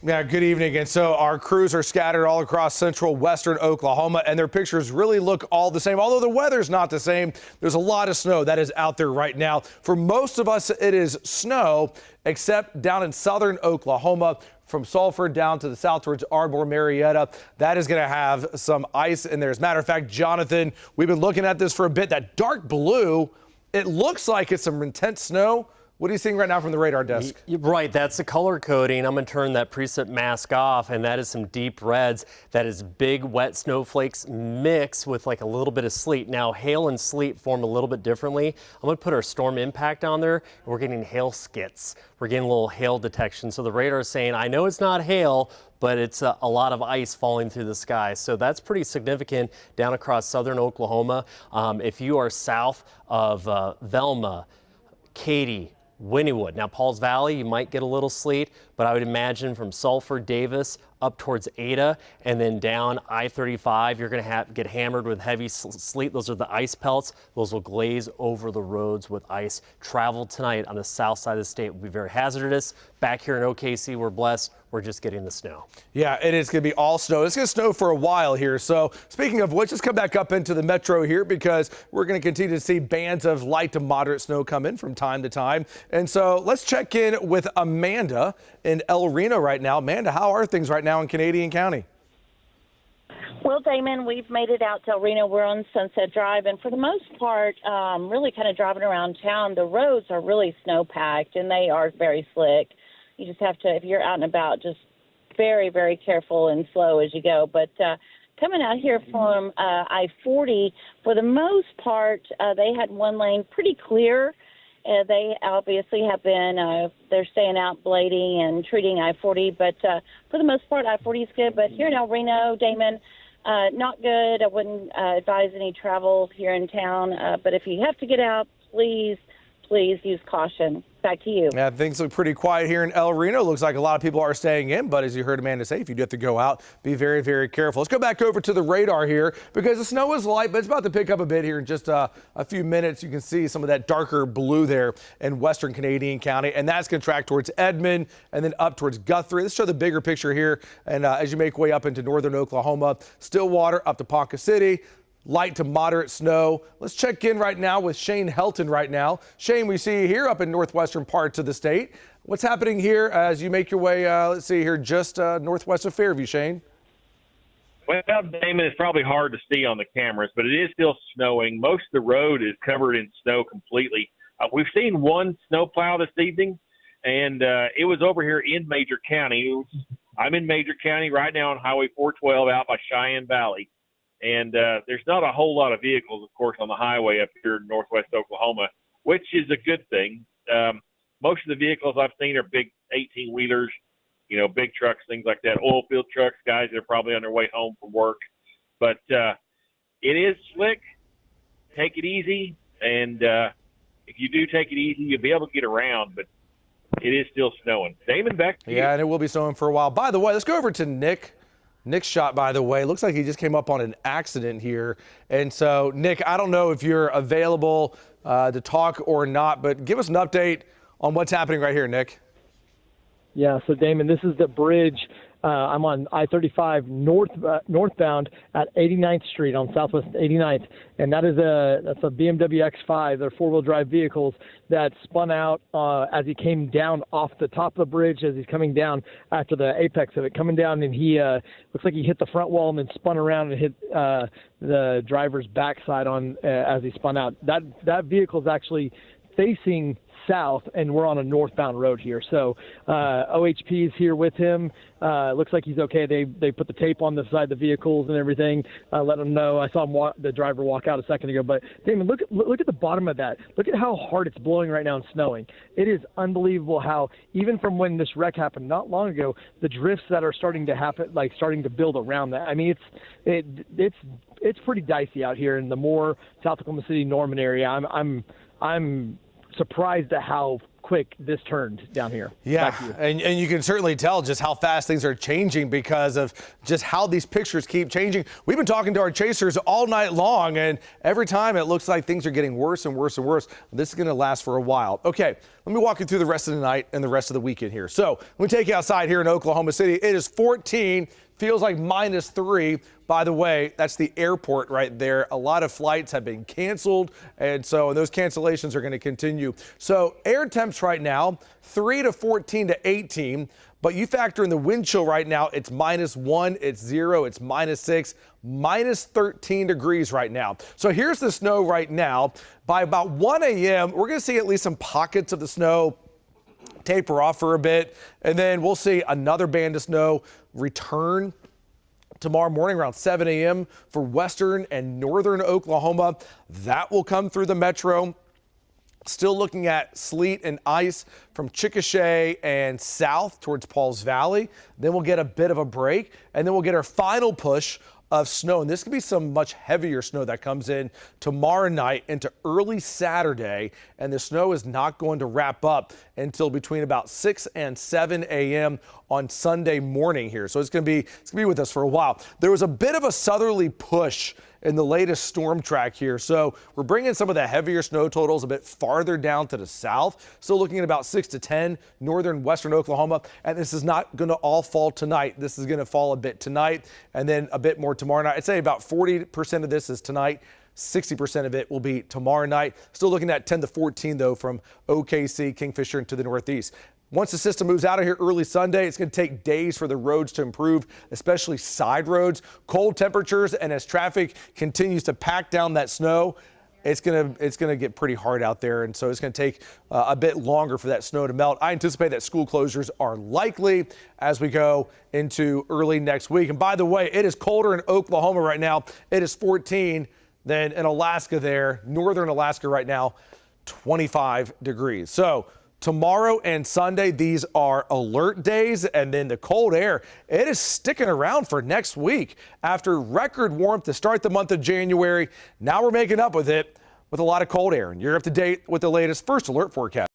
Yeah, good evening. And so our crews are scattered all across central western Oklahoma, and their pictures really look all the same. Although the weather's not the same, there's a lot of snow that is out there right now. For most of us, it is snow, except down in southern Oklahoma, from Sulphur down to the south towards Ardmore, Marietta. That is going to have some ice in there. As a matter of fact, Jonathan, we've been looking at this for a bit. That dark blue, it looks like it's some intense snow. What are you seeing right now from the radar desk? Right, that's the color coding. I'm going to turn that preset mask off, and that is some deep reds. That is big wet snowflakes mixed with like a little bit of sleet. Now, hail and sleet form a little bit differently. I'm going to put our storm impact on there, and we're getting hail skits. We're getting a little hail detection. So the radar is saying, I know it's not hail, but it's a lot of ice falling through the sky. So that's pretty significant down across southern Oklahoma. If you are south of Velma, Katy, Wynnewood. Now, Pauls Valley, you might get a little sleet, but I would imagine from Sulphur, Davis, up towards Ada, and then down I-35, you're going to get hammered with heavy sleet. Those are the ice pelts. Those will glaze over the roads with ice. Travel tonight on the south side of the state will be very hazardous. Back here in OKC, we're blessed. We're just getting the snow. Yeah, it is going to be all snow. It's going to snow for a while here. So speaking of which, let's come back up into the metro here because we're going to continue to see bands of light to moderate snow come in from time to time. And so let's check in with Amanda in El Reno right now. Amanda, how are things right now in Canadian County? Well, Damon, we've made it out to El Reno. We're on Sunset Drive, and for the most part, really kind of driving around town, the roads are really snow-packed, and they are very slick. You just have to, if you're out and about, just very, very careful and slow as you go. But coming out here from I-40, for the most part, they had one lane pretty clear. They obviously have been, they're staying out blading and treating I-40, but for the most part, I-40 is good. But here in El Reno, Damon, not good. I wouldn't advise any travel here in town. But if you have to get out, please use caution. Back to you. Yeah, things look pretty quiet here in El Reno. Looks like a lot of people are staying in, but as you heard Amanda say, if you do have to go out, be very, very careful. Let's go back over to the radar here because the snow is light, but it's about to pick up a bit here in just a few minutes. You can see some of that darker blue there in western Canadian County, and that's going to track towards Edmond and then up towards Guthrie. Let's show the bigger picture here. And as you make way up into northern Oklahoma, Stillwater up to Ponca City. Light to moderate snow. Let's check in right now with Shane Helton right now. Shane, we see you here up in northwestern parts of the state. What's happening here as you make your way, let's see here, just northwest of Fairview, Shane? Well, Damon, it's probably hard to see on the cameras, but it is still snowing. Most of the road is covered in snow completely. We've seen one snowplow this evening, and it was over here in Major County. I'm in Major County right now on Highway 412 out by Cheyenne Valley. And there's not a whole lot of vehicles, of course, on the highway up here in northwest Oklahoma, which is a good thing. Most of the vehicles I've seen are big 18-wheelers, big trucks, things like that, oil field trucks, guys that are probably on their way home from work. But it is slick. Take it easy. And if you do take it easy, you'll be able to get around. But it is still snowing. Damon, back to you. Yeah, and it will be snowing for a while. By the way, let's go over to Nick. Nick's shot, by the way, looks like he just came up on an accident here. And so, Nick, I don't know if you're available to talk or not, but give us an update on what's happening right here, Nick. Yeah, so Damon, this is the bridge. I'm on I-35 northbound at 89th Street on Southwest 89th, and that's a BMW X5. They're four-wheel drive vehicles that spun out as he came down off the top of the bridge as he's coming down after the apex of it, coming down, and he looks like he hit the front wall and then spun around and hit the driver's backside on as he spun out. That vehicle is actually facing south, and we're on a northbound road here. So OHP is here with him. Looks like he's okay. They put the tape on the side of the vehicles and everything. Let him know. I saw him the driver walk out a second ago. But Damon, look at the bottom of that. Look at how hard it's blowing right now and snowing. It is unbelievable how even from when this wreck happened not long ago, the drifts that are starting to happen, like starting to build around that. I mean, it's pretty dicey out here in the more South Oklahoma City, Norman area. I'm surprised at how quick this turned down here. Yeah, Back to you. and you can certainly tell just how fast things are changing because of just how these pictures keep changing. We've been talking to our chasers all night long, and every time it looks like things are getting worse and worse and worse. This is going to last for a while. Okay, let me walk you through the rest of the night and the rest of the weekend here. So let me take you outside here in Oklahoma City. It is 14. Feels like -3. By the way, that's the airport right there. A lot of flights have been canceled, and so those cancellations are going to continue. So air temps right now, 3 to 14 to 18. But you factor in the wind chill right now, it's -1, it's 0, it's -6, -13 degrees right now. So here's the snow right now. By about 1 a.m., we're going to see at least some pockets of the snow taper off for a bit, and then we'll see another band of snow return tomorrow morning around 7 a.m. for western and northern Oklahoma. That will come through the metro. Still looking at sleet and ice from Chickasha and south towards Pauls Valley. Then we'll get a bit of a break, and then we'll get our final push of snow. And this could be some much heavier snow that comes in tomorrow night into early Saturday. And the snow is not going to wrap up until between about 6 and 7 a.m. on Sunday morning here. So it's going to be with us for a while. There was a bit of a southerly push in the latest storm track here. So we're bringing some of the heavier snow totals a bit farther down to the south. Still looking at about 6 to 10 northern western Oklahoma. And this is not going to all fall tonight. This is going to fall a bit tonight and then a bit more tomorrow night. I'd say about 40% of this is tonight. 60% of it will be tomorrow night. Still looking at 10 to 14 though from OKC, Kingfisher into the northeast. Once the system moves out of here early Sunday, it's going to take days for the roads to improve, especially side roads. Cold temperatures, and as traffic continues to pack down that snow, it's going to get pretty hard out there, and so it's going to take a bit longer for that snow to melt. I anticipate that school closures are likely as we go into early next week. And by the way, it is colder in Oklahoma right now. It is 14 than in Alaska there, northern Alaska right now, 25 degrees. So tomorrow and Sunday, these are alert days, and then the cold air, it is sticking around for next week. After record warmth to start the month of January, now we're making up with it with a lot of cold air. And you're up to date with the latest First Alert forecast.